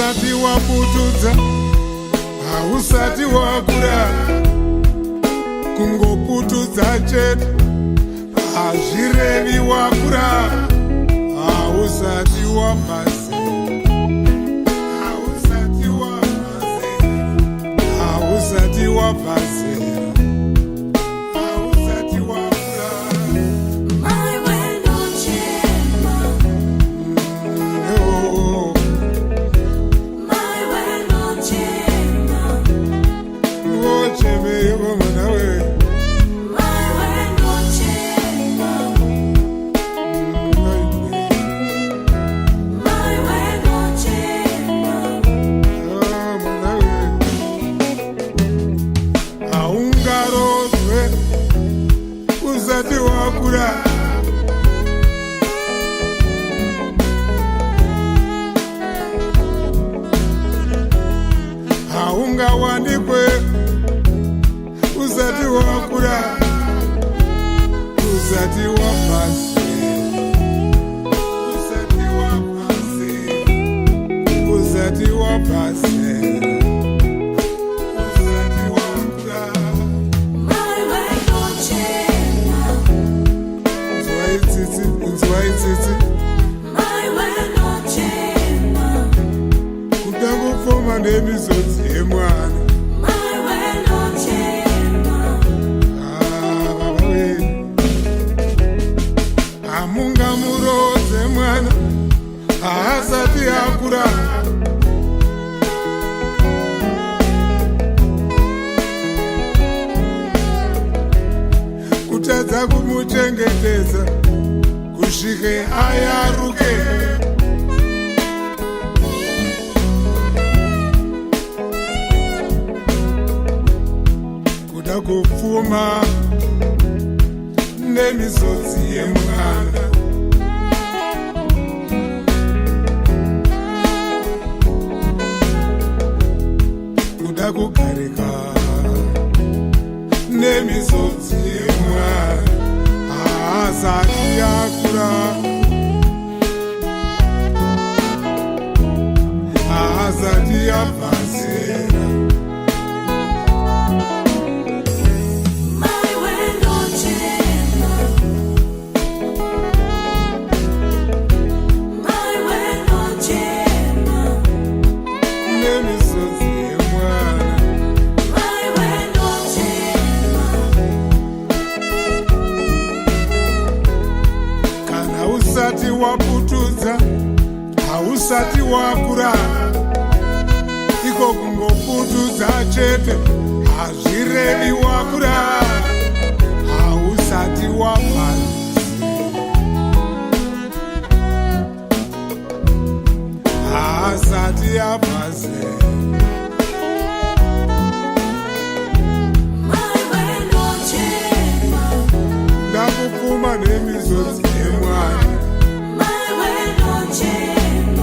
Hausati waputudza, hausati wakura, kungoputudza chete, hazvirevi wakura, hausati wapase, hausati wapase, hausati wapase. Haungawanikwe usati wakura, usati wapase, usati wapase, usati wapase, usati wakura. My way no change. Nzwaitsitsi. My way no change. Kutangofoma nemisodzi yemwana. My way no change. Amunga murodze mwana, haasati akura. Kutadza kumuchengetedza, kusvike ayaruke. Kuda kupfuma nemisodzi yemwana. Kuda kugarika nemisodzi yemwana. Haasati akura, haasati apasera. My way no change. My way no change. Nemisodzi yemwana. My way no change. Kana usati waputudza, hausati wakura, iko kungoputudza chete, hazvirevi wakura, hausati wapase, haasati apase. My way no change. Ndakupfuma nemisodzi yemwana. My way no change.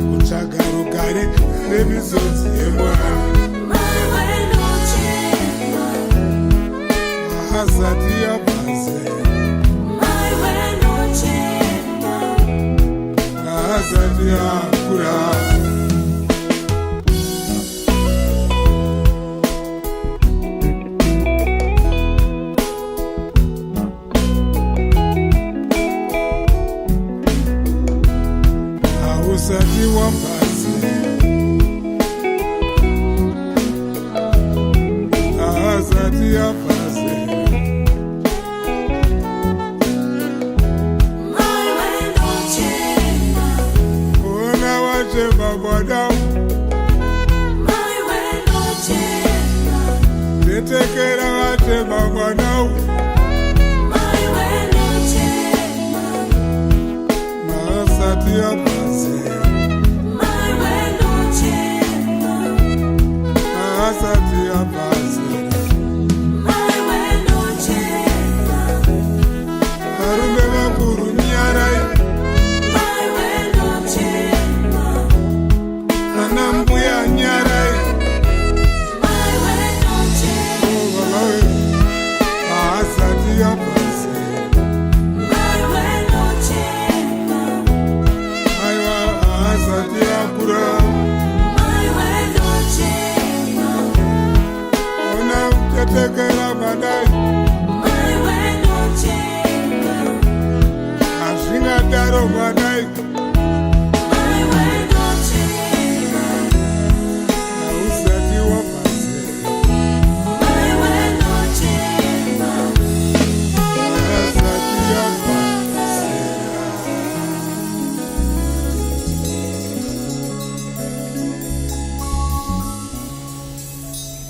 Kutsvaga rugare nemisodzi yemwana. My way no change. Haasati apase, My way no change. haasati akura. Hausati wapase, haasati apase. My way no change. Ona wachemba mwanau, My way no change. tetekera wachemba mwanau. My way no change. Haasati apase, My way no change. haasati apase. My way no change. Varume vakuru nyarai, My way no change. ana mbuya nyarai. My way no change. Haasati apase, My way no change. aiwa haasati akura. Asatekera badai my way no change. Asingadaro badai My way no change. Ausati wapase My way no change. Asati wapase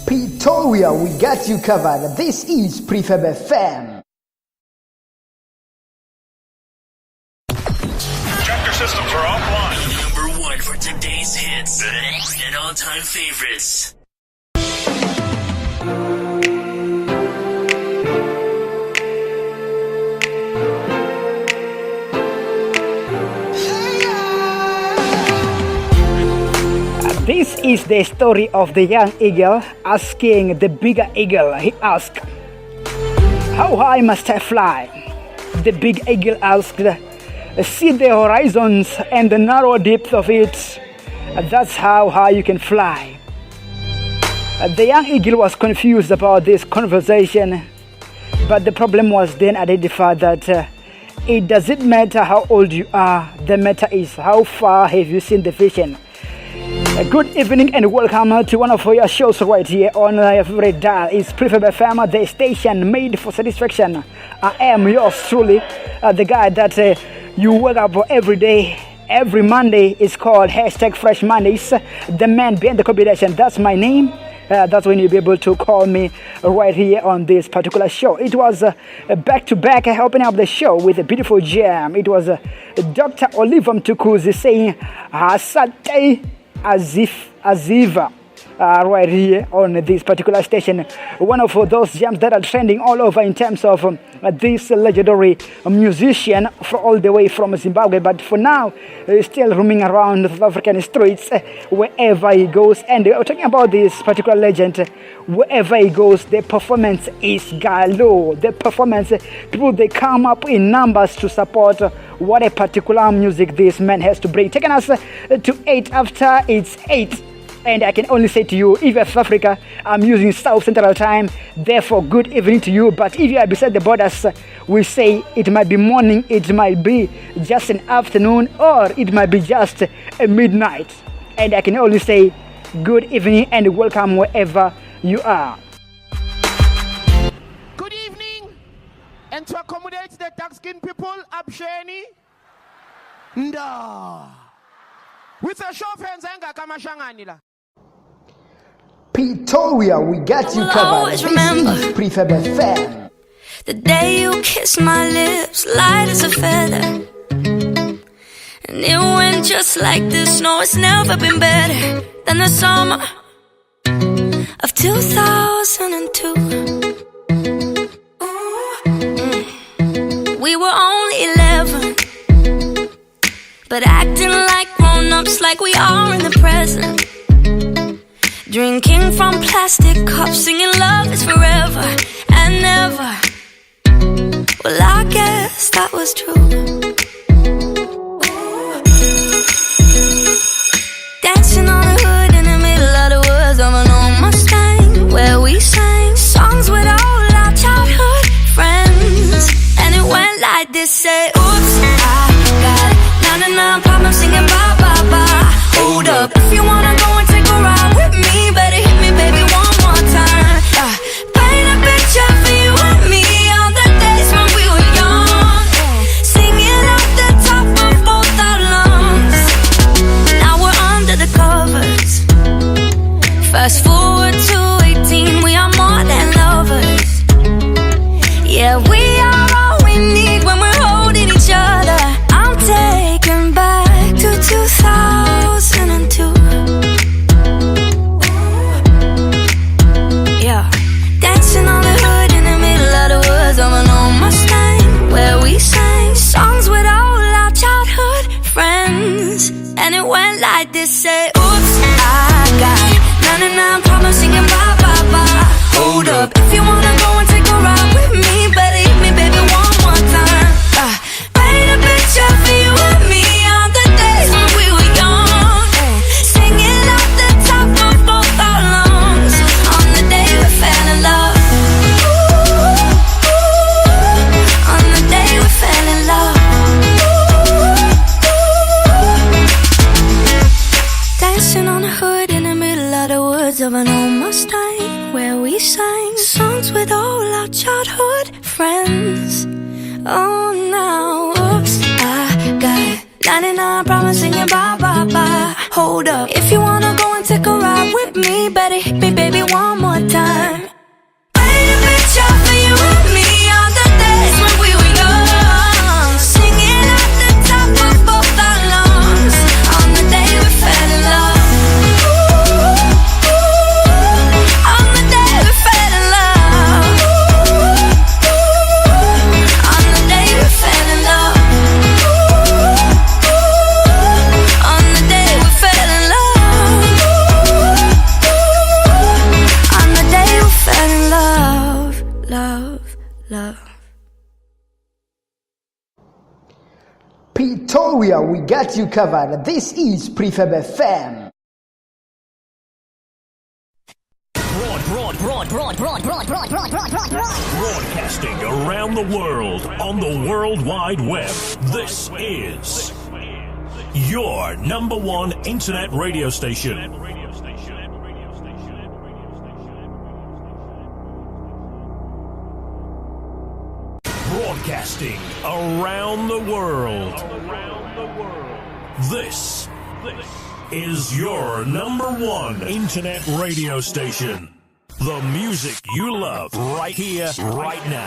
Pretoria, we got you covered. This is Prefab FM. Chapter systems are offline. Number one for today's hits and all-time favorites. This is the story of the young eagle asking the bigger eagle. He asked, "How high must I fly?" The big eagle asked, "See the horizons and the narrow depth of it. That's how high you can fly." The young eagle was confused about this conversation, but the problem was then identified that it doesn't matter how old you are, the matter is how far have you seen the vision. Good evening and welcome to one of your shows right here on your favorite dial. It's Prefab FM, the station made for satisfaction. I am yours truly, the guy that you wake up every day. Every Monday is called #Fresh Mondays. The man behind the combination, that's my name. That's when you'll be able to call me right here on this particular show. It was back-to-back opening up the show with a beautiful jam. It was Dr. Oliver Mtukuzi saying Asate Aziva right here on this particular station. One of those jams that are trending all over in terms of this legendary musician all the way from Zimbabwe, but for now still roaming around the South African streets wherever he goes. And we're talking about this particular legend. Wherever he goes, the performance is galore. The performance, people, they come up in numbers to support what a particular music this man has to bring. Taking us to 8 after it's 8. And I can only say to you, if you're South Africa, I'm using South Central Time. Therefore, good evening to you. But if you are beside the borders, we say it might be morning, it might be just an afternoon, or it might be just a midnight. And I can only say good evening and welcome wherever you are. Good evening, and to accommodate the dark-skinned people, Absheni. Nda. With a show of hands, anga kama shanganila. Pretoria, we got you Will covered. always This remember is Prefab FM. the day you kissed my lips, light as a feather. And it went just like this. No, it's never been better than the summer of 2002. We were only 11, but acting like grown-ups, like we are in the present. Drinking from plastic cups, singing love is forever and never. Well, I guess that was true. Dancing on the hood in the middle of the woods of an old Mustang, where we sang songs with all our childhood friends. And it went like this, say, oops, I got 99 problems singing bye, bye, bye. Hold up, if you wanna go and take a ride with me, better hit me, baby, one more time. Paint a picture for you and me on the days when we were young, singing off the top of both our lungs. Now we're under the covers. Fast forward to 18, we are more than lovers. Yeah, we are all we need when we're holding each other. I'm taken back to 2002. Yeah, dancing on the hood in the middle of the woods of an old Mustang, where we sang songs with all our childhood friends. And it went like this, say, oops, I got 99 problems singing bye, bye, bye. Hold up, if you wanna go and take a ride with me, better hit Mustang, where we sang songs with all our childhood friends. Oh, now, oops, I got 99 promising you bye, bye, bye. Hold up, if you wanna go and take a ride with me, better hit me, baby, one more time. Paint a picture for you and me on the days when we were young, singing at the top of both our lungs on the day we fell in love. On the day we fell in love. On the day we fell in love. On the day we fell in love. On the day we fell in love, love, love. Pretoria, we got you covered. This is Prefab FM. Broadcasting around the world on the World Wide Web. This is your number one internet radio station. Broadcasting around the world. This is your number one internet radio station. The music you love right here, right now.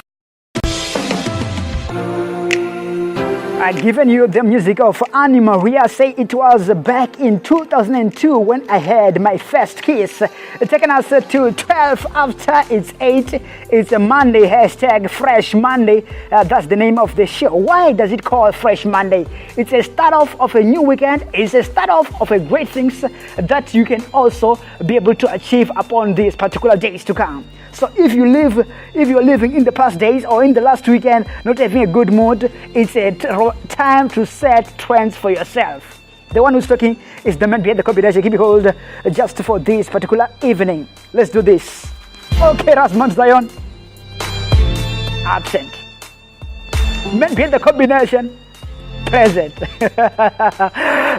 I've given you the music of Annie Maria. Say it was back in 2002 when I had my first kiss. Taking us to 12 after it's 8. It's a Monday, hashtag Fresh Monday. That's the name of the show. Why does it call Fresh Monday? It's a start off of a new weekend. It's a start off of a great things that you can also be able to achieve upon these particular days to come. So if you're living in the past days or in the last weekend, not having a good mood, it's a time to set trends for yourself. The one who's talking is the man behind the combination. Keep it hold just for this particular evening. Let's do this. Okay, Rasman Zion. Absent. Man behind the combination. Present.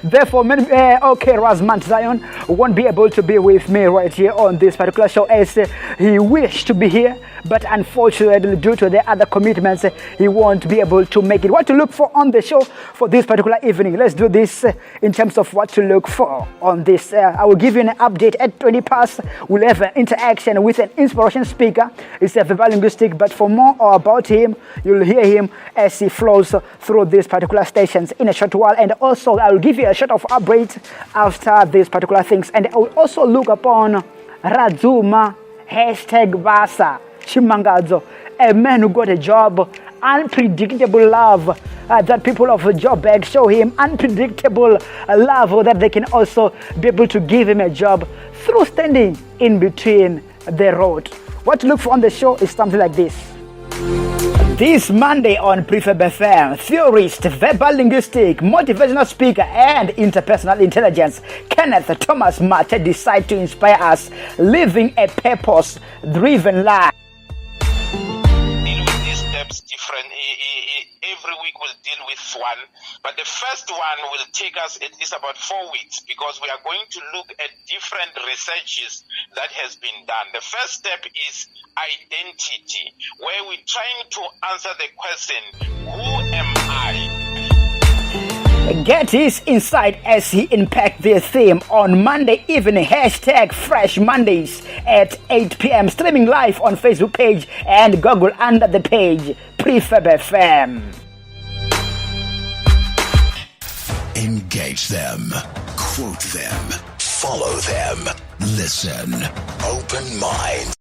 Therefore, okay, Rasman Zion won't be able to be with me right here on this particular show as he wished to be here, but unfortunately due to the other commitments he won't be able to make it. What to look for on the show for this particular evening? Let's do this in terms of what to look for on this. I will give you an update at 20 past. We'll have an interaction with an inspiration speaker. It's a verbal linguistic, but for more about him, you'll hear him as he flows through these particular stations in a short while. And also I will give you a shot of update after these particular things. And I will also look upon Radzuma, hashtag Vhasa, Chimangadzo, a man who got a job, unpredictable love that people of Joburg show him, unpredictable love that they can also be able to give him a job through standing in between the road. What to look for on the show is something like this. This Monday on Prefab FM, theorist, verbal linguistic, motivational speaker, and interpersonal intelligence, Kenneth Thomas Mathye decide to inspire us, living a purpose-driven life. Deal with these steps different. Every week we'll deal with one, but the first one will take us at least about 4 weeks because we are going to look at different researches that has been done. The first step is identity, where we're trying to answer the question, who am I? Get his insight as he impact the theme on Monday evening, hashtag Fresh Mondays at 8 p.m. Streaming live on Facebook page and Google under the page Prefab FM. Engage them, quote them, follow them, listen, open mind.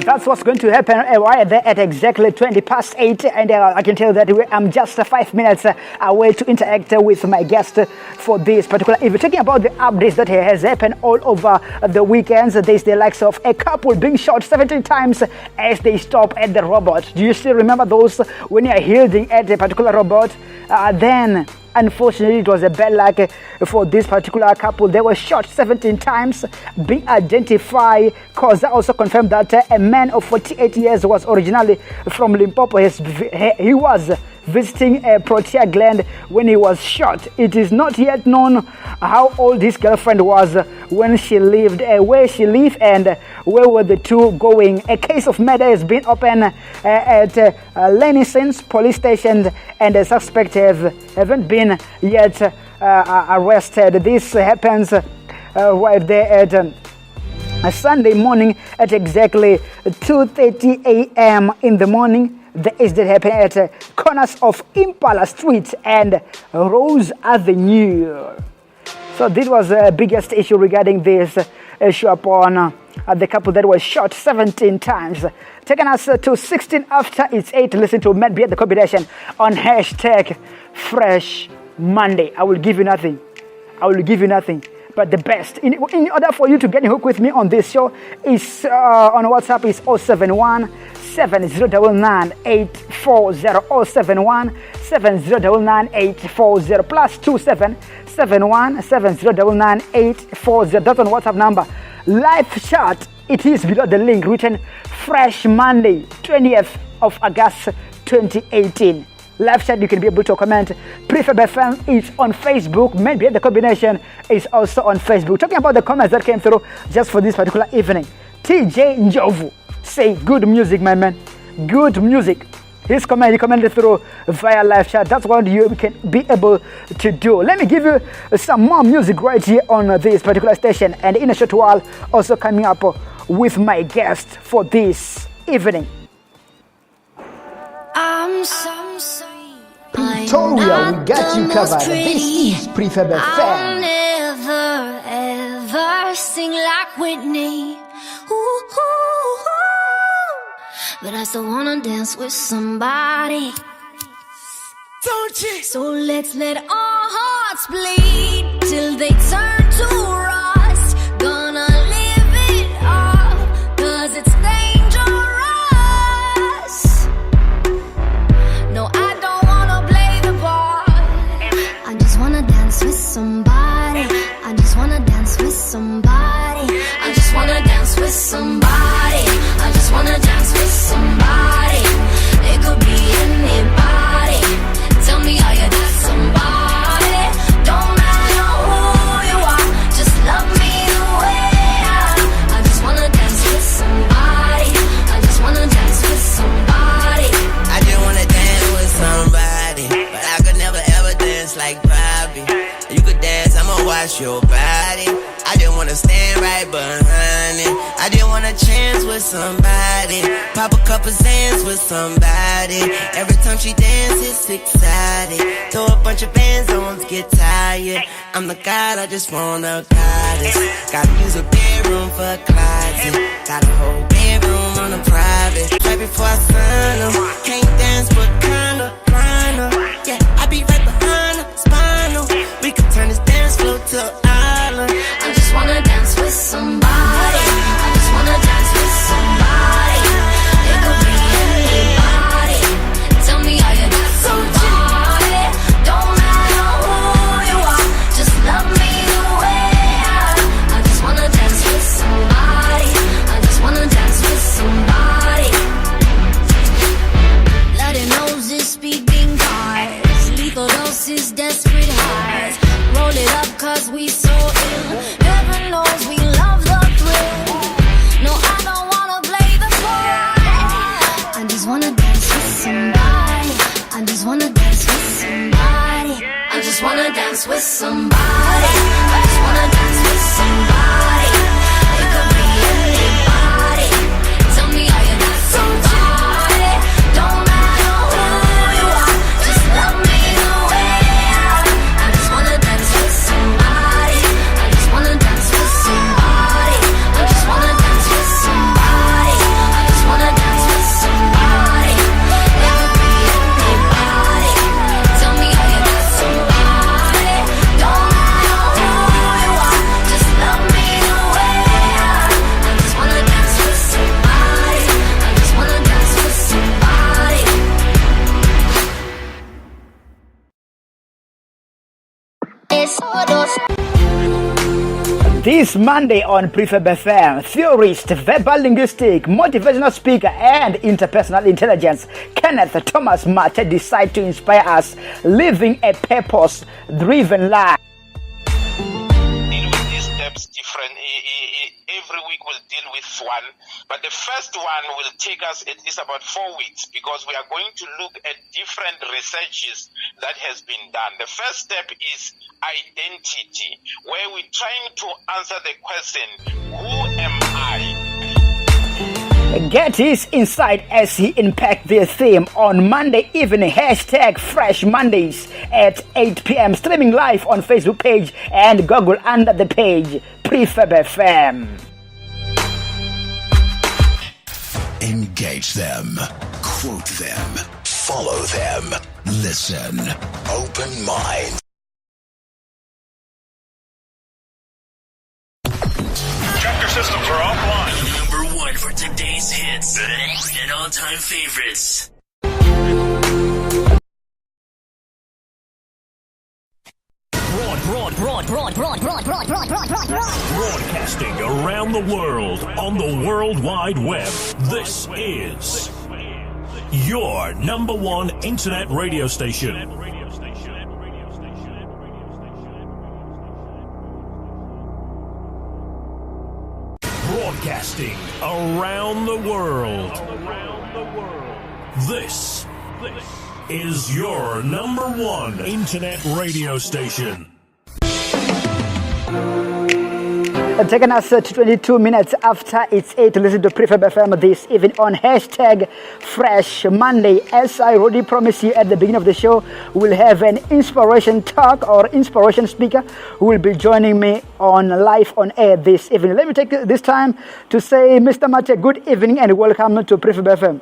That's what's going to happen right there at exactly 20 past 8, and I can tell that I'm just 5 minutes away to interact with my guest for this particular event. Talking about the updates that has happened all over the weekends, there's the likes of a couple being shot 17 times as they stop at the robot. Do you still remember those when you're holding at a particular robot? Then unfortunately, it was a bad luck for this particular couple. They were shot 17 times, being identified. Cause also confirmed that a man of 48 years was originally from Limpopo. He was visiting a protea gland when he was shot. It is not yet known how old his girlfriend was when she lived, where she lived, and where were the two going. A case of murder has been opened at Lenison's police station, and the suspect haven't been yet arrested. This happens right there at a Sunday morning at exactly 2:30 a.m. in the morning. The incident happened at corners of Impala Street and Rose Avenue. So this was the biggest issue regarding this issue upon the couple that was shot 17 times. Taking us to 16 after it's 8. Listen to Mathye the combination on hashtag Fresh Monday. I will give you nothing. I will give you nothing but the best. In order for you to get in hook with me on this show, is on WhatsApp is 071 7099 840 071 7099 840 plus 27 71 7099 840. That's on WhatsApp number. Live chat, it is below the link written Fresh Monday 20th of August 2018. Live chat, you can be able to comment. Prefab FM is on Facebook. Maybe the combination is also on Facebook. Talking about the comments that came through just for this particular evening. TJ Njovu say good music, my man. Good music. He commented through via live chat. That's what you can be able to do. Let me give you some more music right here on this particular station. And in a short while, also coming up with my guest for this evening. I'm so sorry. Victoria, we got you covered. This is Prefab I'll FM. never ever sing like Whitney. Ooh, ooh, ooh. But I still wanna dance with somebody. Don't you? So let's let our hearts bleed till they turn to rust. Gonna live it up, 'cause it's dangerous. No, I don't wanna play the part. I just wanna dance with somebody. I just wanna dance with somebody. I just wanna dance with somebody. I just wanna dance with somebody. It could be anybody. Tell me how you got somebody. Don't matter who you are, just love me the way I just wanna dance with somebody. I just wanna dance with somebody. I just wanna dance with somebody, but I could never ever dance like Bobby. You could dance, I'ma watch your body. I just wanna stand right behind it. I just wanna chance with somebody, pop a couple sands with somebody. Every time she dances, it's exciting. Throw a bunch of bands on, get tired. I'm the god, I just wanna goddess. Gotta use a bedroom for a closet. Got a whole bedroom on a private. Right before I sign them, can't dance but kinda, yeah, I be right behind her, spinal. We could turn this dance floor to an island. I just wanna dance with somebody. I just wanna dance with somebody. It could be anybody. Tell me how you got somebody. Don't matter who you are, just love me the way I just wanna dance with somebody. I just wanna dance with somebody. Bloody noses, speaking cards. Lethal doses, desperate hearts. Roll it up 'cause we so ill. Heaven knows we love the thrill. No, I don't wanna play the part. I just wanna dance with somebody. I just wanna dance with somebody. I just wanna dance with somebody. I just wanna dance with somebody. It could be anybody. Tell me how you got somebody. Don't matter who you are, just love me the way I just wanna dance with somebody. I just wanna dance with somebody. I just wanna dance with somebody. I just wanna dance with somebody. It could be anybody. Tell me how you got somebody. Don't matter who you are, just love me the way I just wanna dance with somebody. I just wanna dance with somebody. This Monday on Prefab FM, theorist, verbal linguistic, motivational speaker, and interpersonal intelligence, Kenneth Thomas Mathye decide to inspire us, living a purpose-driven life. Deal with these steps different. Every week we'll deal with one, but the first one will take us at least about 4 weeks because we are going to look at different researches that has been done. The first step is identity, where we're trying to answer the question, who am I? Get his insight as he impact the theme on Monday evening, hashtag Fresh Mondays at 8 p.m. Streaming live on Facebook page and Google under the page Prefab FM. Engage them, quote them, follow them, listen, open mind. Check your systems are offline. Number one for today's hits and all-time favorites. Broadcasting around the world on the World Wide Web. This is your number one internet radio station. Broadcasting around the world. This is your number one internet radio station. Taking us to 22 minutes after it's 8 to listen to Prefab FM this evening on hashtag Fresh Monday. As I already promised you at the beginning of the show, we'll have an inspiration talk or inspiration speaker who will be joining me on live on air this evening. Let me take this time to say, Mr. Mathye, good evening and welcome to Prefab FM.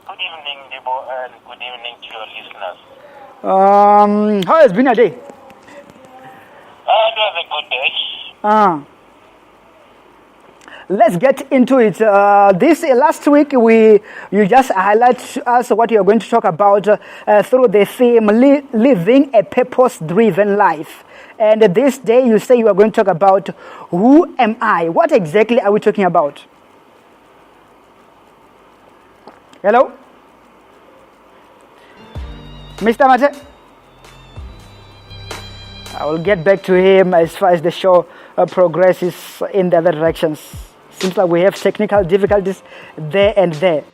Good evening, Debo, and good evening to your listeners. How has been your day? It was a good day. Let's get into it. This last week you just highlight to us what you're going to talk about through the theme living a purpose-driven life. And this day you say you are going to talk about who am I? What exactly are we talking about? Hello? Mr. Mathye? I will get back to him as far as the show progresses in the other directions. Seems like we have technical difficulties there and there.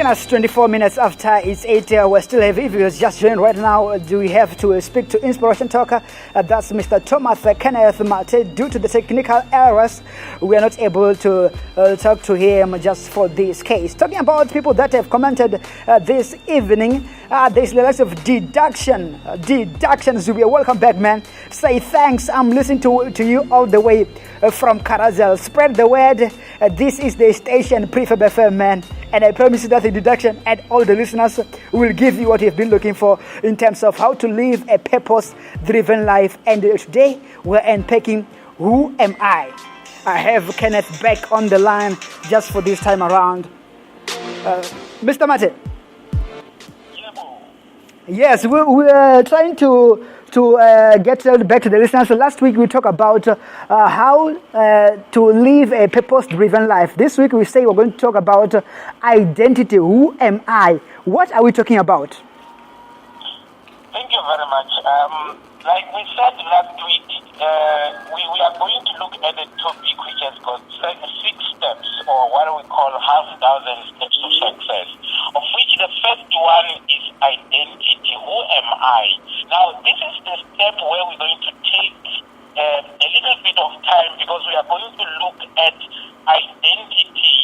Us 24 minutes after it's 8, we're still have, if you just joined right now, do we have to speak to inspiration talker? That's Mr. Thomas Kenneth Mathye. Due to the technical errors, we are not able to talk to him just for this case. Talking about people that have commented this evening, there's the lots of deductions. We are welcome back, man. Say thanks. I'm listening to you all the way from Karazel. Spread the word. This is the station Prefab FM, man. And I promise you that the deduction and all the listeners will give you what you've been looking for in terms of how to live a purpose-driven life. And today we're unpacking who am I? I have Kenneth back on the line just for this time around. Mr. Mathye. Yes, we're trying to get back to the listeners. So last week we talked about how to live a purpose-driven life. This week we say we're going to talk about identity. Who am I? What are we talking about? Thank you very much. Like we said last week, we are going to look at a topic which has got 6 steps, or what we call half dozen steps of success, of which the first one is identity. Who am I? Now, this is the step where we're going to take a little bit of time because we are going to look at identity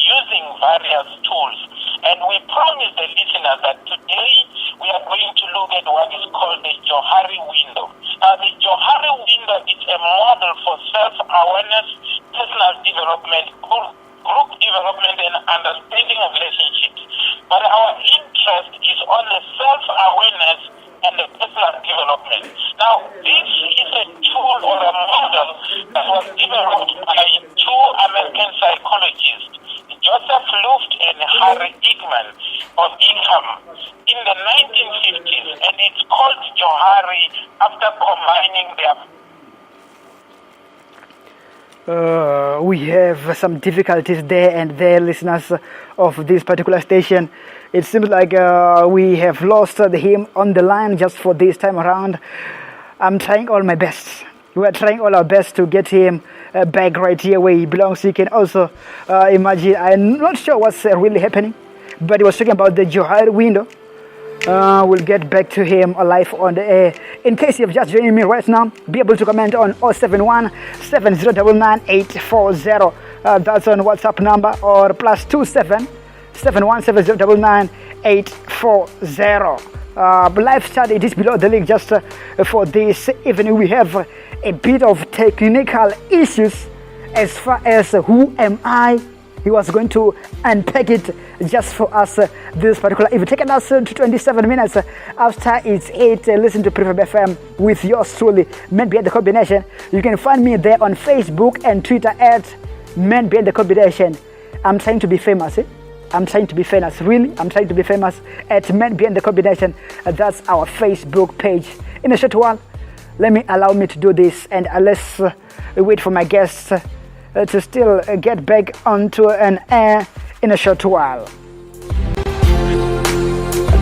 various tools. And we promise the listeners that today we are going to look at what is called the Johari window. Now, the Johari window is a model for self-awareness, personal development, group development, and understanding of relationships. But our interest is on the self-awareness and the personal development. Now, this is a tool or a model that was developed by two American psychologists, Joseph Luft and Harry Ekman in the 1950s, and it's called Johari after combining their. We have some difficulties there and there, listeners of this particular station. It seems like we have lost him on the line just for this time around. I'm trying all my best. We are trying all our best to get him back right here where he belongs. You can also imagine, I'm not sure what's really happening, but he was talking about the Johari window. We'll get back to him alive on the air. In case you've just joined me right now, be able to comment on 071 7099 840. That's on WhatsApp number, or +27 71 7099 840. Live chat, it is below the link just for this evening. We have a bit of technical issues as far as who am I. He was going to unpack it just for us this particular evening. Taking us to 27 minutes after it's 8. Listen to Prefab FM with yours truly, Men Behind the Combination. You can find me there on Facebook and Twitter at Men Behind the Combination. I'm trying to be famous. I'm trying to be famous. Really, I'm trying to be famous at Men Behind the Combination. That's our Facebook page. In a short while, allow me to do this, and let's wait for my guests to still get back onto an air in a short while.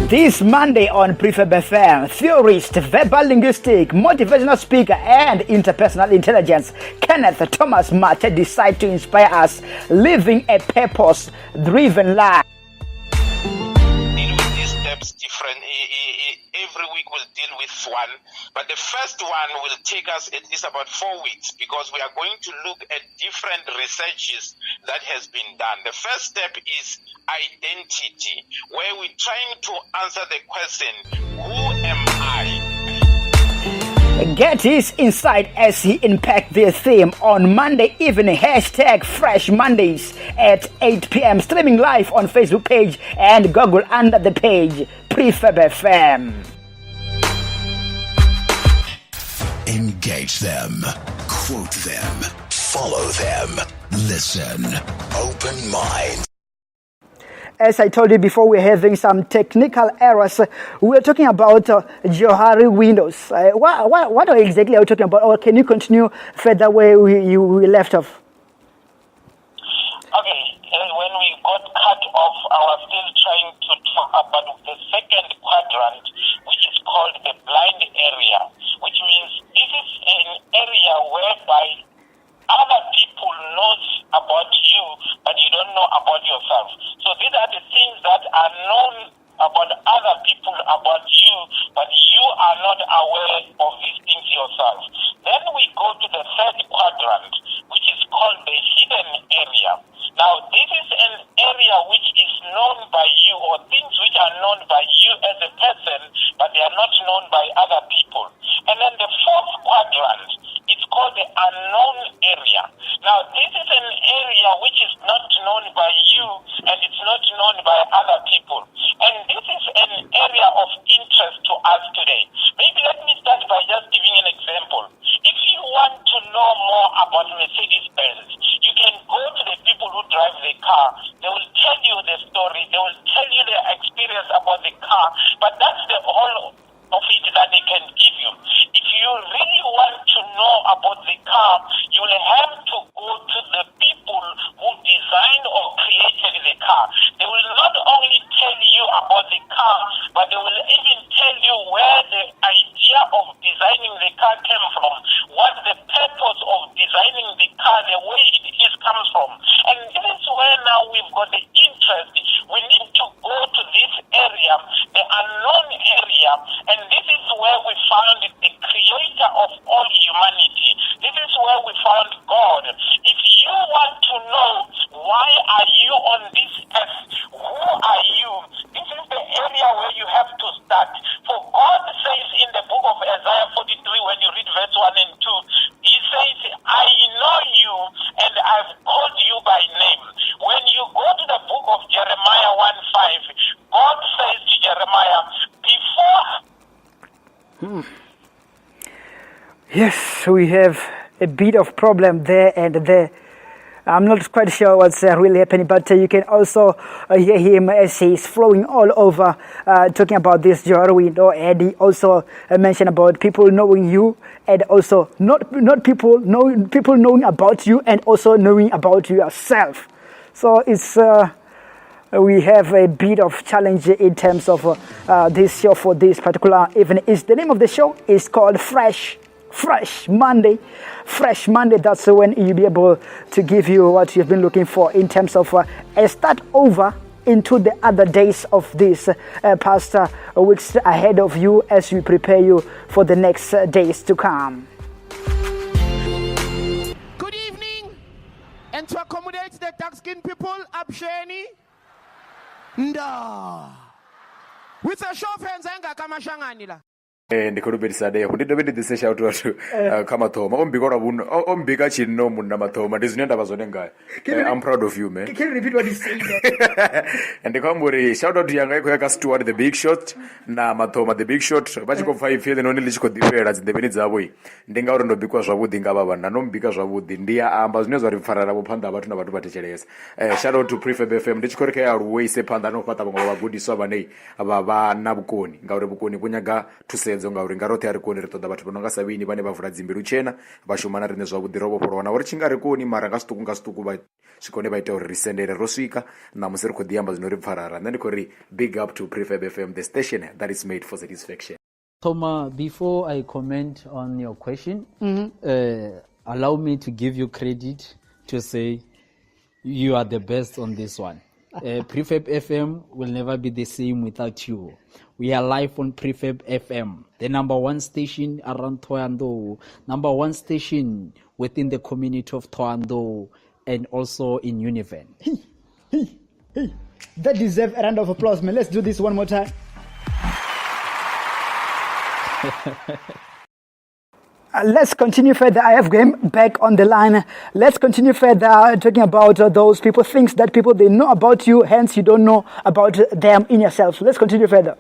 This Monday on Prefab FM, theorist, verbal linguistic, motivational speaker, and interpersonal intelligence, Kenneth Thomas Mathye decide to inspire us, living a purpose-driven life. Deal with these steps different. Every week we'll deal with one, but the first one will take us at least about 4 weeks, because we are going to look at different researches that has been done. The first step is identity, where we're trying to answer the question, who am I? Get his insight as he impact the theme on Monday evening, #Freshmondays at 8 p.m. Streaming live on Facebook page and Google under the page Prefab FM. Engage them, quote them, follow them, listen, open mind. As I told you before, we're having some technical errors. We're talking about Johari windows. What exactly are we talking about? Or can you continue further where we left off? Okay, when we got cut off, I was still trying to talk about the second quadrant, which is called the blind area, which means this is an area whereby other people knows about you, but you don't know about yourself. So these are the things that are known about other people about you, but you are not aware of these things yourself. Then we go to the third quadrant, which is called the hidden area. Now, this is an area which is known by you, or things which are known by you as a person, but they are not known by other people. And then the fourth quadrant, it's called the unknown area. Now, this is an area which is not known by you, and it's not known by other people. And this is an area of interest to us today. Maybe let me start by just giving an example. If you want to know more about Mercedes-Benz, you can go to the people who drive the car. They will tell you the story. They will tell you their experience about the car. But that's the whole of it that they can give you. If you really want to know about the car, you will have to go to the people who designed or created the car. They will not only tell you about the car, but they will even tell you where the idea of designing the car came from, what the purpose of designing the car, the way it is comes from. And this is where now we've got the interest. We need to go to this area, the unknown area, and this is where we found the creator of all humanity. This is where we found God. If you want to know why are you on this earth, 1:5. God says to Jeremiah, before... Yes, we have a bit of problem there and there. I'm not quite sure what's really happening, but you can also hear him as he's flowing all over, talking about this Johari, and he also mentioned about people knowing you, and also not people knowing about you, and also knowing about yourself. So it's we have a bit of challenge in terms of this show for this particular evening. The name of the show is called Fresh Monday. Fresh Monday, that's when you'll be able to give you what you've been looking for in terms of a start over into the other days of this past weeks ahead of you as we prepare you for the next days to come. Good evening, and to accommodate the dark-skinned people, Absheni. Nda. With a show of hands, anga kama shangani la. Ndikhulupirisa deyo ndidobedidise shout watu kama thoma ombikora buno ombika chino munna mathoma ndizinenda bazone ngayo. I'm proud of you, man. Can you repeat what you said? And ndikwamburi shout out yanga iko yaka Stuart the big shot na mathoma the big shot bachiko 5 years noni lichiko different zindebeni dzavo iyi ndingauri ndobikwa zvavudi ngababa nanombika zvavudi ndiya amba zvinezwa rifarara bophanda abantu nabantu batechelesa. Shout out to Prefab FM ndichikoreka yaruwese phanda nopata bamwe babudiswa banei ababa nabukoni ngauri bukoni kunyaga tusenzo ngauri ngaroti ari koni ritoda bathu bononga sabini bane bavura dzimbiru chena bashumana rine zvavudi robo porona uri chingari koni mara ngasuku ba sikone baita uri risendere roswika na musiri kudiyamba zvinori pfarara ndikori big up to Prefab FM, the station that is made for satisfaction. Thoma, before I comment on your question, allow me to give you credit to say you are the best on this one. Prefab FM will never be the same without you. We are live on Prefab FM, the number one station around Thohoyandou, number one station within the community of Thohoyandou, and also in Univen. Hey. That deserves a round of applause, man. Let's do this one more time. Let's continue further. I have Graham back on the line. Let's continue further talking about those people, things that people, they know about you, hence you don't know about them in yourself. Let's continue further.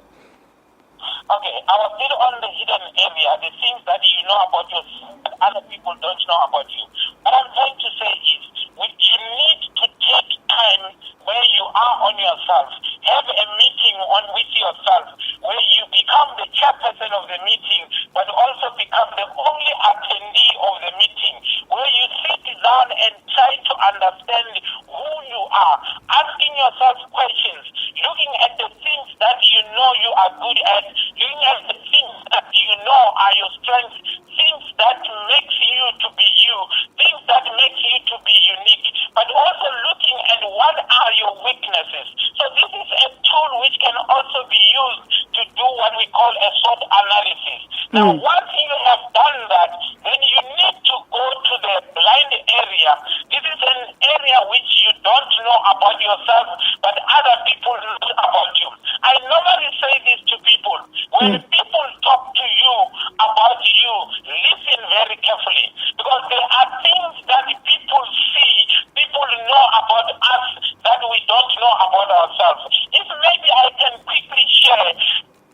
Okay, I was still on the hidden area, the things that you know about yourself that other people don't know about you. What I'm trying to say is, you need to take time where you are on yourself. Have a meeting with yourself where you become the chairperson of the meeting, but also become the only attendee of the meeting, where you sit down and try to understand who you are, asking yourself questions, looking at the things that you know you are good at, looking at the things that you know are your strengths, things that makes you to be you, things that makes you to be unique, but also looking at what are your weaknesses. So this is a tool which can also be used to do what we call a SWOT analysis. Now, once you have done that, then you need to go to the blind area. This is an area which you don't know about yourself, but other people know about you. I normally say this to people. When people talk to you about you, listen very carefully, because there are things that people see, people know about us that we don't know about ourselves. If maybe I can quickly share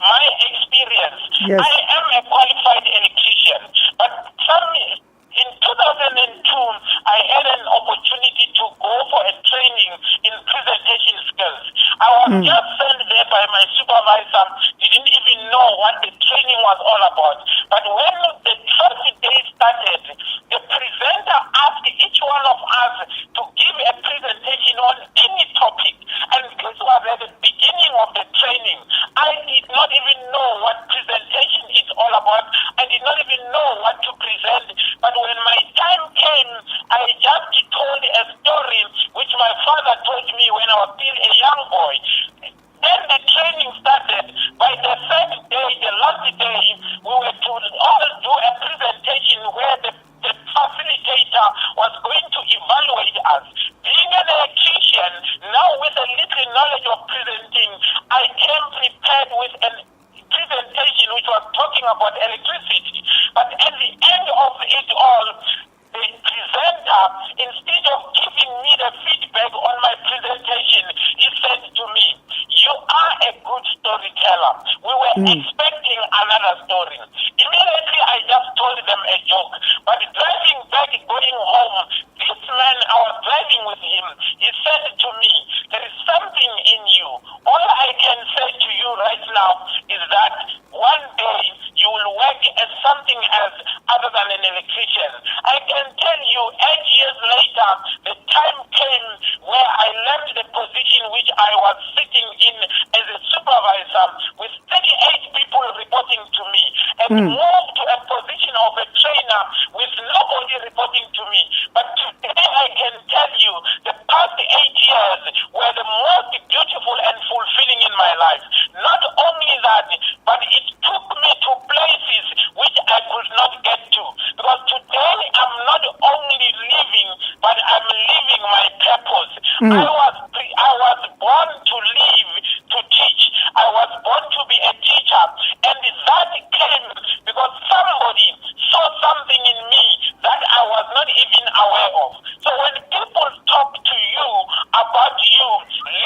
my experience. Yes. I am a qualified electrician, but in 2002, I had an opportunity to go for a training in presentation skills. I was just sent there by my supervisor, didn't even know what the training was all about. But when the first day started, the presenter asked each one of us to give a presentation on any topic. And this was at the beginning of the training. I did not even know what presentation is all about. I did not even know what to present. But when my time came, I just told a story which my father told me when I was still a young boy. Then the training started. By the third day, the last day, we were to all do a presentation where the facilitator was going to evaluate us. Being an electrician, now with a little knowledge of presenting, I came prepared with an presentation which was talking about electricity. But at the end of it all, the presenter, instead of giving me the feedback on my presentation, he said to me, storyteller. We were expecting another story. Immediately, I just told them a joke. But driving back, going home, this man, I was driving with him, he said to me, there is something in you. All I can say to you right now is that one day you will work as something else other than an electrician. I can tell you, 8 years later, the time came where I left the position which I was sitting in as a supervisor with 38 people reporting to me and moved to a position of a trainer with nobody reporting to me. But today I can tell you the past 8 years were the most beautiful and fulfilling in my life. Not only that, but it took me to places which I could not get to. Because today I'm not only living, but I'm living my purpose. I was born to live, to teach. I was born to be a teacher. And that came because somebody saw something in me that I was not even aware of. So when people talk to you about you,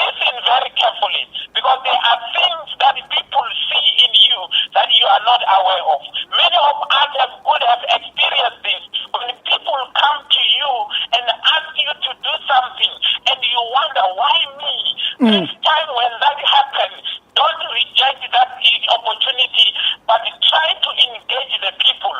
listen very carefully, because there are things that people see in you that you are not aware of. Many of us could have experienced this. When people come to you and ask you to do something, and you wonder, why me? Next time when that happens, don't reject that opportunity, but try to engage the people.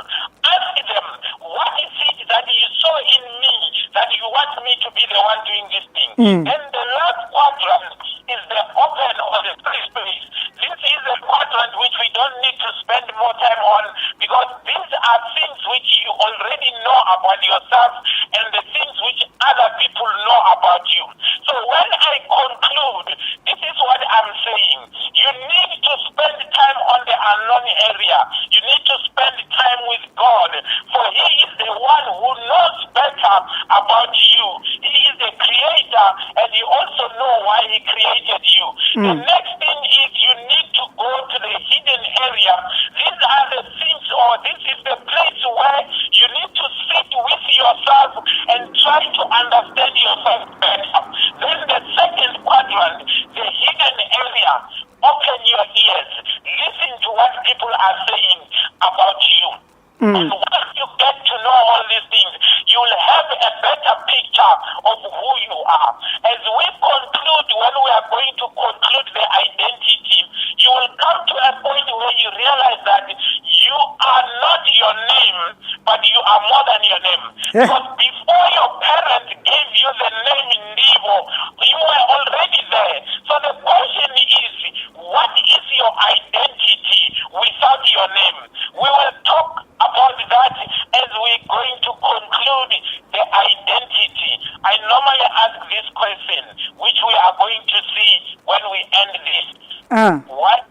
Ask them, what is it that you saw in me that you want me to be the one doing this thing? And the last quadrant is the open or the free space. This is a quadrant which we don't need to spend more time on, because these are things which you already know about yourself and the things which other people know about you. So when I conclude, this is what I'm saying. You need to spend time on the unknown area. You need to spend time with God, for He is the one who knows better about you. He is the creator, and He also knows why He created you. The next thing is you need to go to the hidden area. These are the things, or this is the place where you need to sit with yourself and try to understand yourself better. Then the second quadrant, the hidden area. Open your ears. Listen to what people are saying about you. And once you get to know all these things, you will have a better picture of who you are. As we conclude, when we are going to conclude the identity, you will come to a point where you realize that you are not your name, but you are more than your name. Because before your parents gave you the name Ndibo, you were already there. So the question is, what is your identity without your name? We will talk about that as we're going to conclude the identity. I normally ask this question, which we are going to see when we end this. What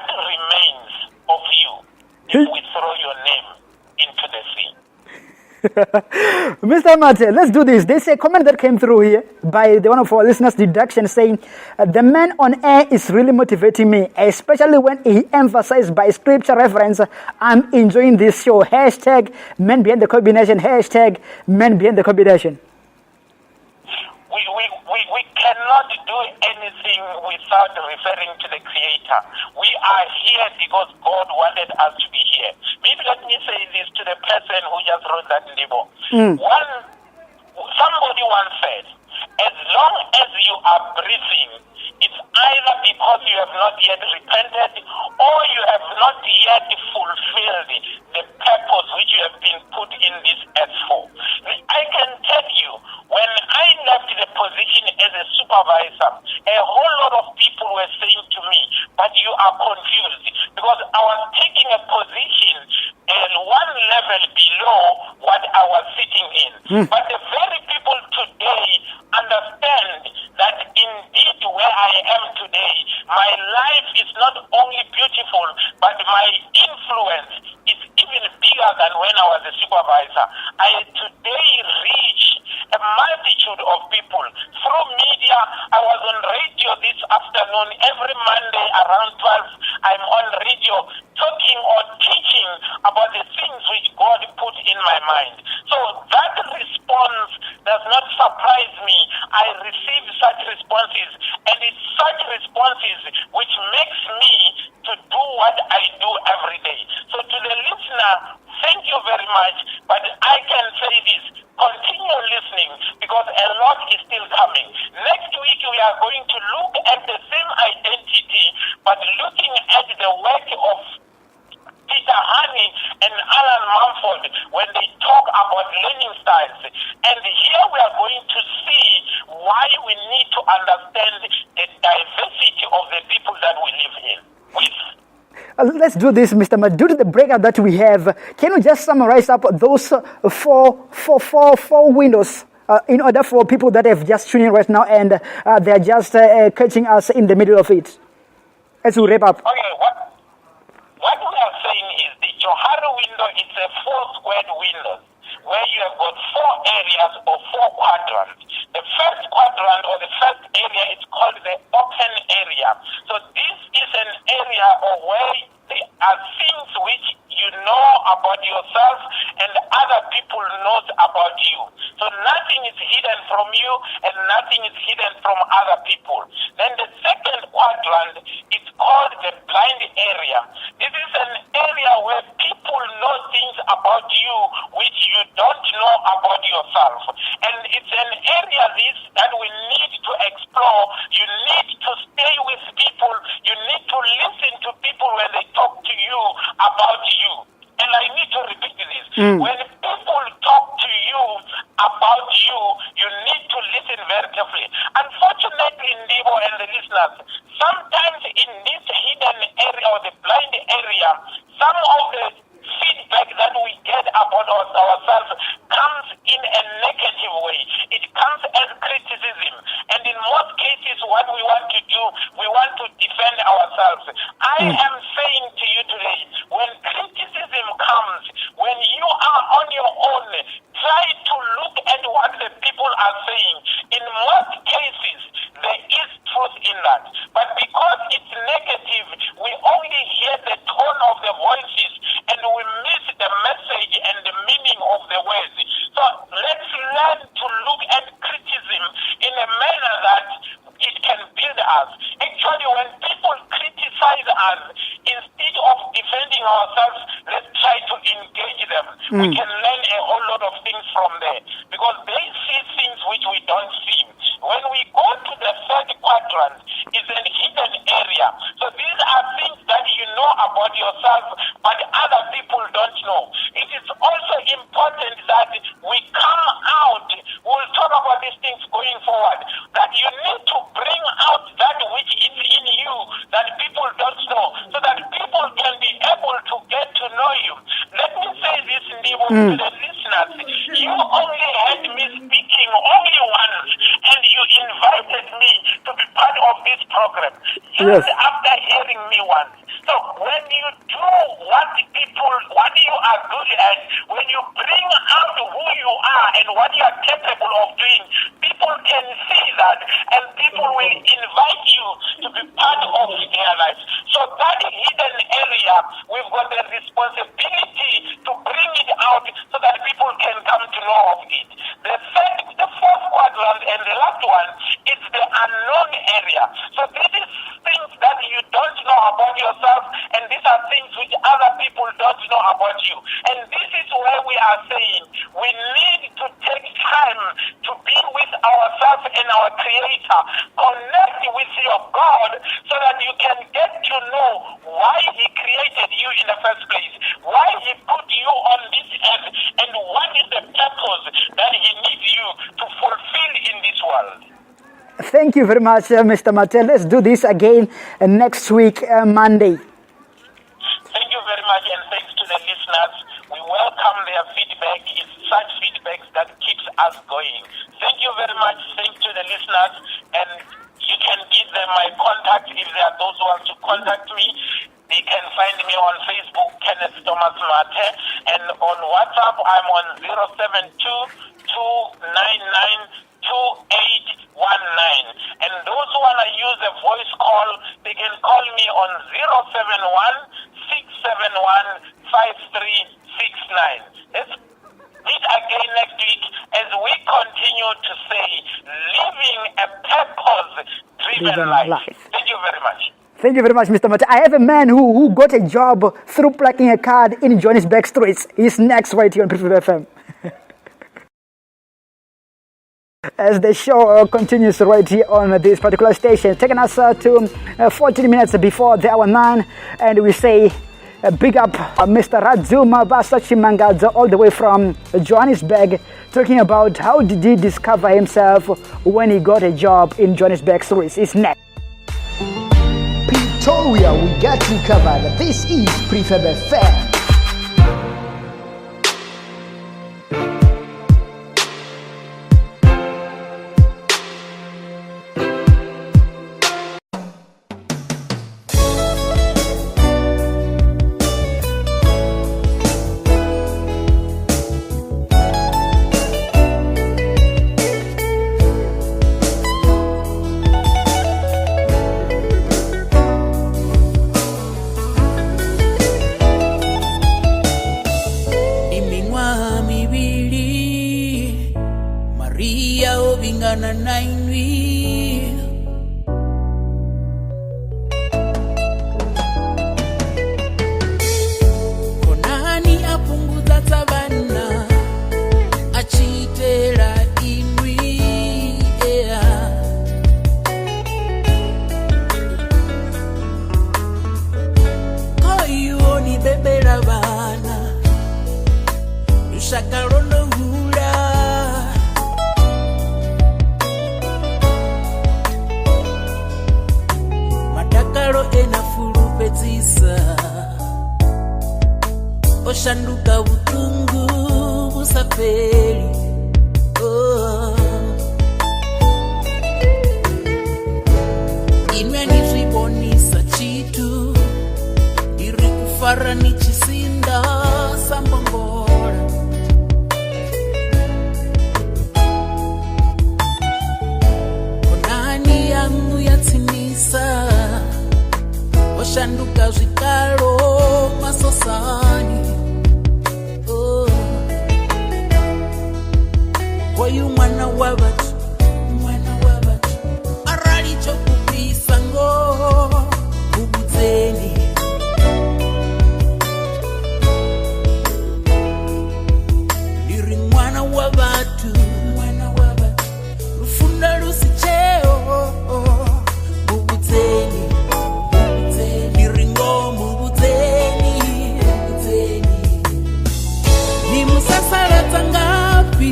remains of you if we throw your name into the sea? Mr. Mathye, let's do this. There's a comment that came through here by one of our listeners, Deduction, saying, the man on air is really motivating me, especially when he emphasized by scripture reference. I'm enjoying this show. Hashtag men behind the combination. Hashtag men behind the combination. We cannot do anything without referring to the Creator. We are here because God wanted us to be here. Maybe let me say this to the person who just wrote that label. Somebody once said, as long as you are breathing, it's either because you have not yet repented or you have not yet fulfilled the purpose which you have been put in this earth for. I can tell you, when I left the position as a supervisor, a whole lot of people were saying to me, but you are confused, because I was taking a position one level below what I was sitting in. But the very people today understand that indeed where I am today, my life is not only beautiful, but my influence is even bigger than when I was a supervisor. I today reach a multitude of people. Through media, I was on radio this afternoon. Every Monday around 12, I'm on radio talking or teaching about the things which God put in my mind. So that response does not surprise me. I receive such responses, and it's such response qualities which makes me to do what I do every day. So to the listener, thank you very much, but I can say this, continue listening because a lot is still coming. Next week we are going to look at the same identity, but looking at the work of Peter Honey and Alan Mumford when they talk about learning styles. And here we are going to see why we need to understand the diversity of the people that we live in with. Let's do this, Mr. Matt. Due to the breakout that we have, can you just summarize up those four windows in order for people that have just tuned in right now and they're just catching us in the middle of it? As we wrap up. Okay, what we are saying is the Johari window is a 4 squared window where you have got 4 areas or 4 quadrants. The first quadrant or the first area is called the open area. So this is an area where there are things which you know about yourself and other people knows about you. So nothing is hidden from you and nothing is hidden from other people. Then the second quadrant is called the blind area. This is an area where people know things about you which you don't know about yourself. And it's an area that we need to explore. You need to stay with people. You need to listen to people when they talk to you about you. And I need to repeat this. When people talk to you about you, you need to listen very carefully. Unfortunately, Ndibo and the listeners, sometimes in this hidden area or the blind area, some of the feedback that we get about ourselves comes in a negative way. It comes as criticism. And in most cases, what we want to do, we want to defend ourselves. I am saying to you today, when criticism comes, when you are on your own, try to look at what the people are saying. In most cases, there is truth in that. But because it's negative, we only hear the tone of the voices and we miss the message and the meaning of the words. So let's learn to look at criticism in a manner that it can build us. Actually, when people criticize us, instead of defending ourselves, let's try to engage them. We can learn a whole lot of things from there because they see things which we don't see. When we go to the third quadrant, it's a hidden area. So these are things that you know about yourself, but other people don't know. It is also important that we come out, we'll talk about these things going forward, that you need to bring out that which is in you that people don't know, so that people can be able to get to know you. Let me say this, Ndibo, to the listeners. You only had me speaking only once, and you invited me to be part of this program. Just after hearing me once. So when you do what you are good at, when you bring out who you are and what you are capable of doing, people can see that and people will invite you to be part of their lives. So that hidden area, we've got the responsibility to bring it out so that people can come to know of it. The fourth quadrant and the last one is the unknown area. So this is things that you don't know about yourself, and these are things which other people don't know about you. And this is where we are saying we need to take time to be with ourselves and our Creator, connect with your God so that you can get to know why He created you in the first place, why He put you on this earth, and what is the purpose that He needs you to fulfill in this world. Thank you very much, Mr. Mathye. Let's do this again next week, Monday. Thank you very much, and thanks to the listeners. We welcome their feedback. It's such feedback that keeps us going. Thank you very much. Thanks to the listeners, and you can give them my contact if there are those who want to contact me. They can find me on Facebook, Kenneth Thomas Mathye, and on WhatsApp, I'm on 072-299-2819. And those who want to use a voice call, they can call me on 071-671-5369. Let's meet again next week as we continue to say, living a purpose-driven life. Thank you very much. very much. Thank you very much, Mr. Mathye. I have a man who got a job through plucking a card in Johannesburg streets. He's next right here on Prefab FM. As the show continues right here on this particular station, taking us to 14 minutes before the hour 9, and we say big up Mr. Radzuma Vhasa Chimangadzo all the way from Johannesburg, talking about how did he discover himself when he got a job in Johannesburg streets. It's next. Pretoria, we got you covered. This is Prefab FM. Oshanduka butungu busaferi Inwe nizibonisa chitu Diri kufara ni chisinda sambongora Konani yangu yatinisa Oshanduka zikalo masosani Wayu mwana wabatu Arali chokupisa ngo Bubuzeni Liri mwana wabatu Rufunda rusicheo Bubuzeni Liri ngo Bubuzeni Ni musasara tangapi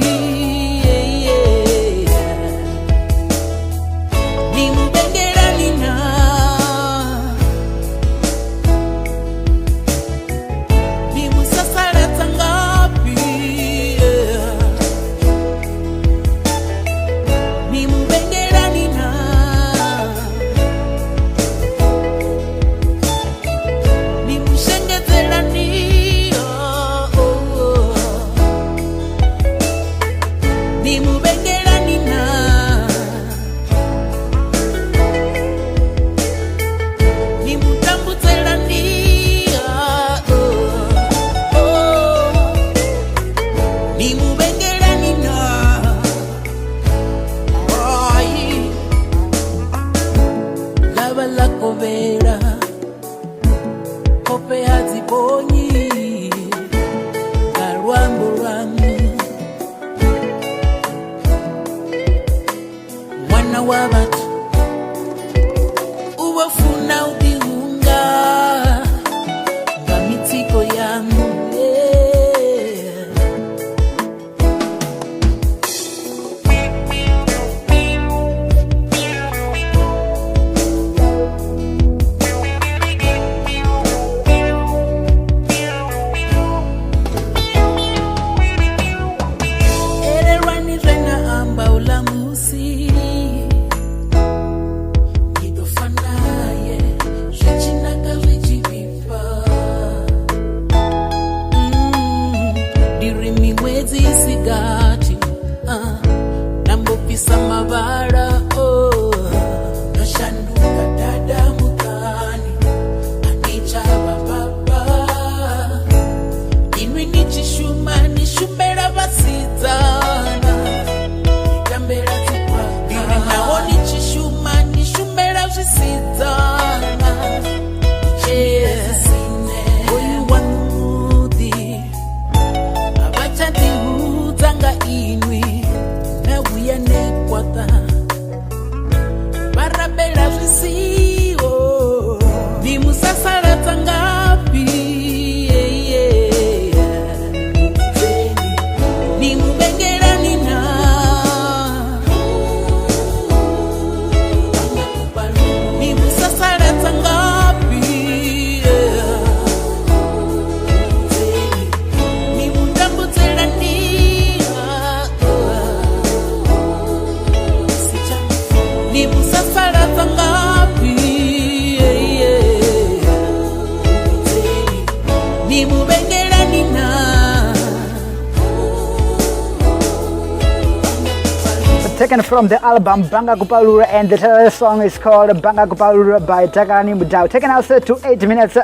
taken from the album Banga Kupalura, and the title song is called Banga Kupalura by Takani Mudau. Taken us to 8 minutes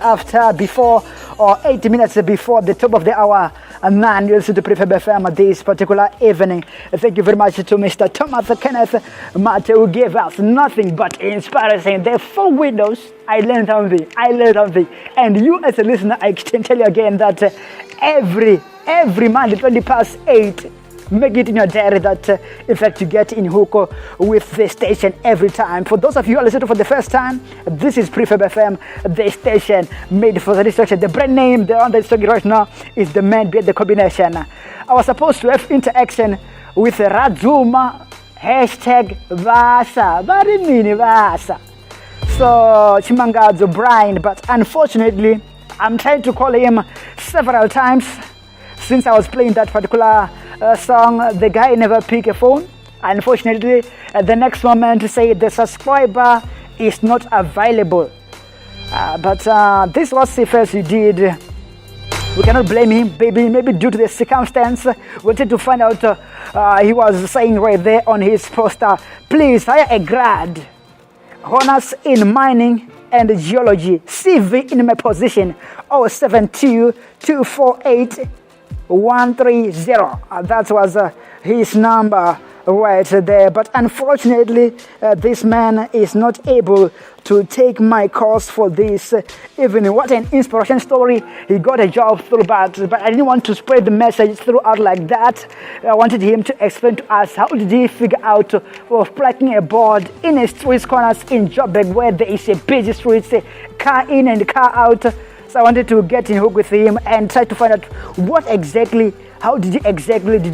before the top of the hour. And man, you listen to Prefab FM this particular evening. Thank you very much to Mr. Thomas Kenneth Mathye, who gave us nothing but inspiration. There are 4 windows. I learned something. And you as a listener, I can tell you again that every Monday, 8, make it in your diary that in fact you get in hook with the station every time. For those of you who are listening for the first time, this is Prefab FM, the station made for the distraction. The brand name they're on the story right now is the man behind the combination. I was supposed to have interaction with Radzuma, #Vhasa, very mini Vhasa. So Chimangadzo Brian, but unfortunately I'm trying to call him several times since I was playing that particular song. The guy never picked a phone. Unfortunately, the next moment to say the subscriber is not available. But this was the first he did. We cannot blame him, maybe due to the circumstance. We wanted to find out. He was saying right there on his poster, please hire a grad, honors in mining and geology, CV in my position, 072 248 130. That was his number right there. But unfortunately, this man is not able to take my course for this evening. What an inspiration story. He got a job through, but I didn't want to spread the message throughout like that. I wanted him to explain to us how did he figure out of plucking a board in a street corners in Joburg where there is a busy street, car in and car out. So I wanted to get in hook with him and try to find out how did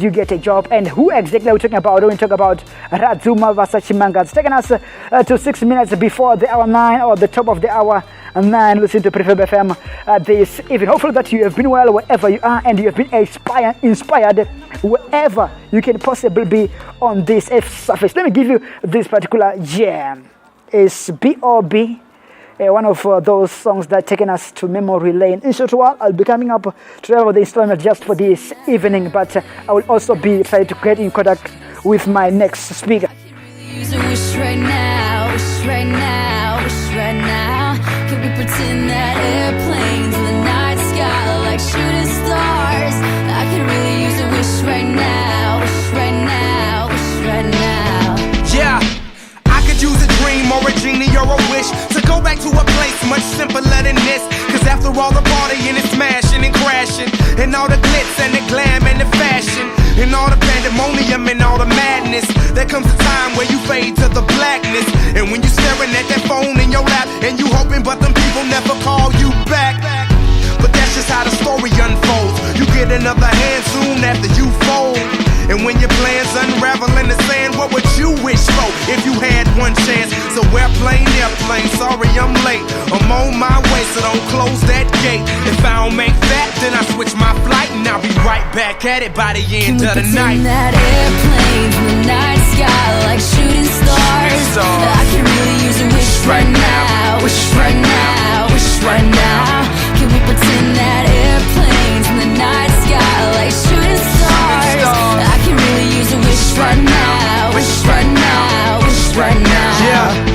you get a job, and who exactly are we talking about when we talk about Radzuma versus Chimanga. It's taken us to 6 minutes before the hour 9 or the top of the hour 9. Listen to Prefab FM this evening. Hopefully that you have been well wherever you are, and you have been inspired wherever you can possibly be on this surface. Let me give you this particular jam. It's B.O.B. One of those songs that taken us to memory lane. In short while, I'll be coming up to have the installment just for this evening, but I will also be trying to get in contact with my next speaker. Wish right now, wish right now, wish right now. Can we pretend that airplanes in the night sky like shooting stars? I could really use a wish right now, wish right now, wish right now. Yeah, I could use a dream or a genie or a wish to go back to a place much simpler than this. Cause after all the partying and smashing and crashing, and all the glitz and the glam and the fashion, and all the pandemonium and all the madness, there comes a time where you fade to the blackness. And when you're staring at that phone in your lap, and you hoping but them people never call you back. But that's just how the story unfolds. You get another hand soon after you fold. And when your plans unravel in the sand, what would you wish for if you had one chance? So airplane, sorry I'm late. I'm on my way, so don't close that gate. If I don't make that, then I switch my flight, and I'll be right back at it by the end of the night. That airplanes in the night sky like shooting stars. I can really use a wish right now, wish right now, wish right now. Can we pretend that airplanes in the night sky like shooting stars? I can really use a wish right now, wish right now, wish right now.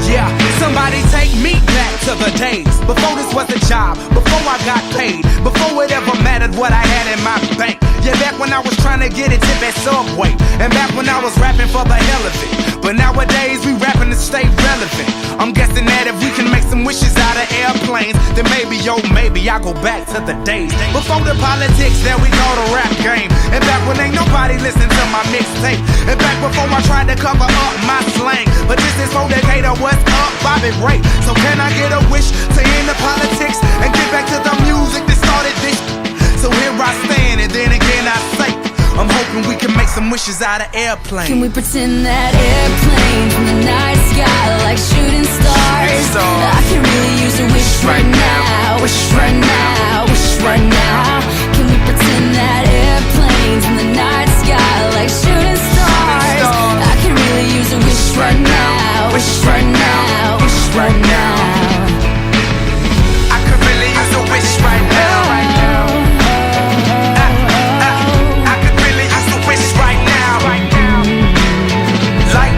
Yeah, somebody take me back to the days before this was a job, before I got paid, before it ever mattered what I had in my bank. Yeah, back when I was trying to get a tip at Subway, and back when I was rapping for the hell of it. But nowadays we rapping to stay relevant. I'm guessing that if we can make some wishes out of airplanes, then maybe, oh maybe I'll go back to the days before the politics that we call the rap game. And back when ain't nobody listened to my mixtape. And back before I tried to cover up my slang. But this is for Decatur, what's up, Bobby Ray. So can I get a wish to end the politics and get back to the music that started this? So here I stand, and then again I say, I'm hoping we can make some wishes out of airplanes. Can we pretend that airplanes in the night sky like shooting stars? I can really use a wish right now, wish right now, wish right now. Can we pretend that airplanes in the night sky like shooting stars? I can really use a wish right now, wish right now, wish right now. I could really use a wish right now. Like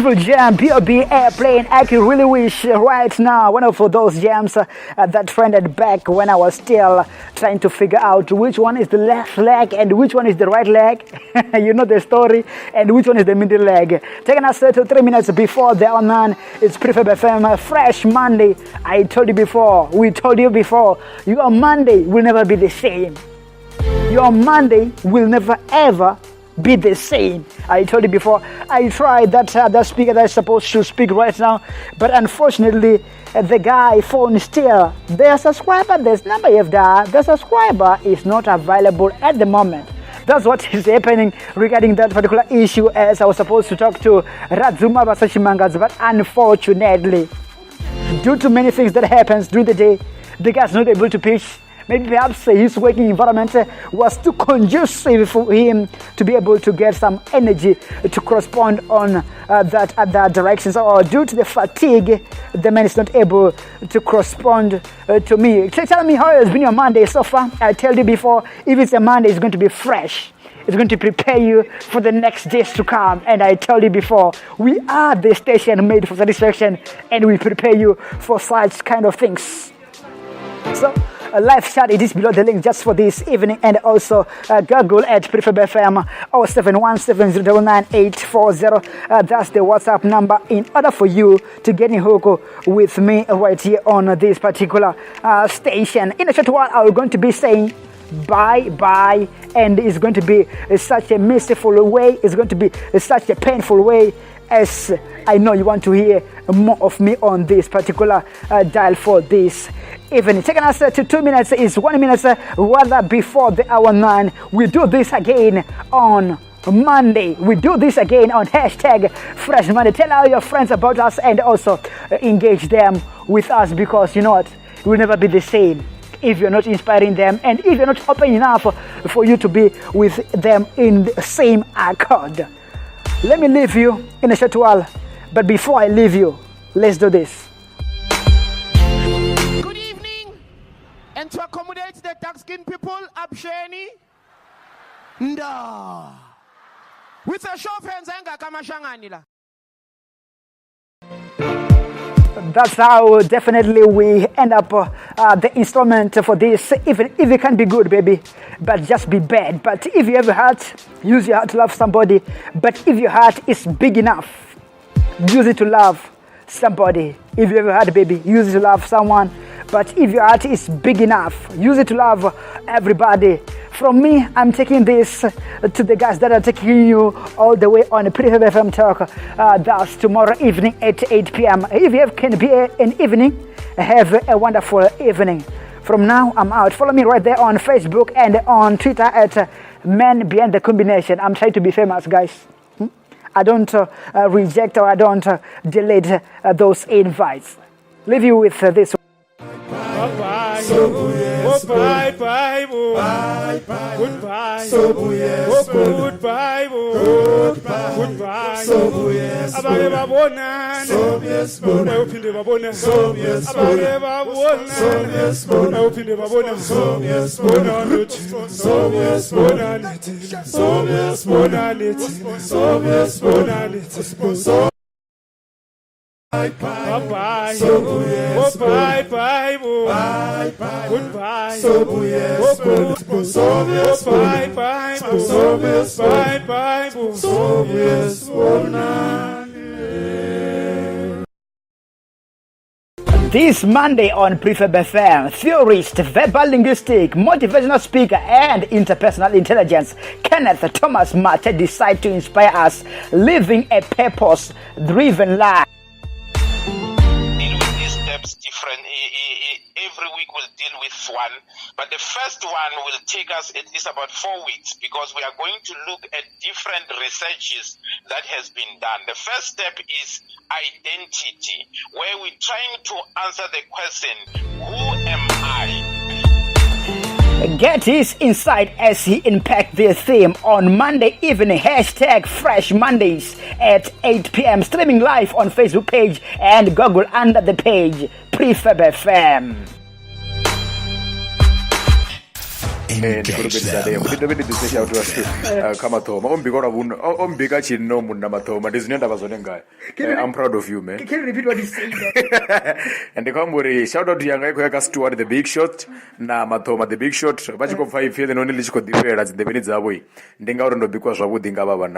beautiful jam, B.O.B. Airplane. I can really wish right now one of those jams that trended back when I was still trying to figure out which one is the left leg and which one is the right leg. You know the story. And which one is the middle leg. Taking us to 3 minutes before the online. It's Prefab FM Fresh Monday. I told you before. We told you before. Your Monday will never be the same. Your Monday will never ever be the same. I told you before. I tried that the speaker that is supposed to speak right now, but unfortunately the guy phone still, the subscriber, this number you've dialed, the subscriber is not available at the moment. That's what is happening regarding that particular issue, as I was supposed to talk to Radzuma Vhasa, but unfortunately, due to many things that happens during the day, the guy's not able to pitch. Maybe perhaps his working environment was too conducive for him to be able to get some energy to correspond on that other directions, or due to the fatigue, the man is not able to correspond to me. Tell me how has been your Monday so far. I told you before, if it's a Monday, it's going to be fresh. It's going to prepare you for the next days to come. And I told you before, we are the station made for satisfaction, and we prepare you for such kind of things. So, a live chat, it is below the link just for this evening, and also Google at Prefab FM 0717099840. That's the WhatsApp number in order for you to get in hook with me right here on this particular station. In a short while, I'm going to be saying bye, and it's going to be such a merciful way, it's going to be such a painful way, as I know you want to hear more of me on this particular dial for this evening. Taking us to 2 minutes is 1 minute rather before the hour 9. We do this again on Monday. We do this again on hashtag Fresh Monday. Tell all your friends about us and also engage them with us, because you know what? It will never be the same if you're not inspiring them, and if you're not open enough for you to be with them in the same accord. Let me leave you in a short while, but before I leave you, let's do this. Good evening, and to accommodate the dark-skinned people, Absheni, Nda. With a show of hands, Anga Kamashanganila. That's how definitely we end up the installment for this. Even if it can be good, baby, but just be bad. But if you have a heart, use your heart to love somebody. But if your heart is big enough, use it to love somebody. If you have a heart, baby, use it to love someone. But if your heart is big enough, use it to love everybody. From me, I'm taking this to the guys that are taking you all the way on Prefab FM Talk. That's tomorrow evening at 8 p.m. If you can be an evening, have a wonderful evening. From now, I'm out. Follow me right there on Facebook and on Twitter at Man Behind the Combination. I'm trying to be famous, guys. I don't reject or I don't delete those invites. Leave you with this. Bye-bye. Oh, bye-bye. Bye-bye. Goodbye. Oh, goodbye. Goodbye. Abake babonane. Uphinde babona. Abake babonane. Uphinde babona. Bonane. Bye-bye. Oh, bye-bye. Bye-bye. Goodbye. This Monday on Prefab FM, theorist, verbal linguistic, motivational speaker, and interpersonal intelligence, Kenneth Thomas Mathye decide to inspire us, living a purpose-driven life. Different. Every week we'll deal with one, but the first one will take us at least about 4 weeks, because we are going to look at different researches that has been done. The first step is identity, where we're trying to answer the question, who am I? Get his insight as he unpacked this theme on Monday evening, hashtag Fresh Mondays at 8 p.m. Streaming live on Facebook page and Google under the page Prefab FM. Engage them. I'm proud of you, man. Can you repeat what you said? And the Kamburi, shout out to Yangai Stewart, the big shot, na Matoma, the big shot, Bachiko 5 feeling only Lichko different as the Benizaway. Denga because I would think about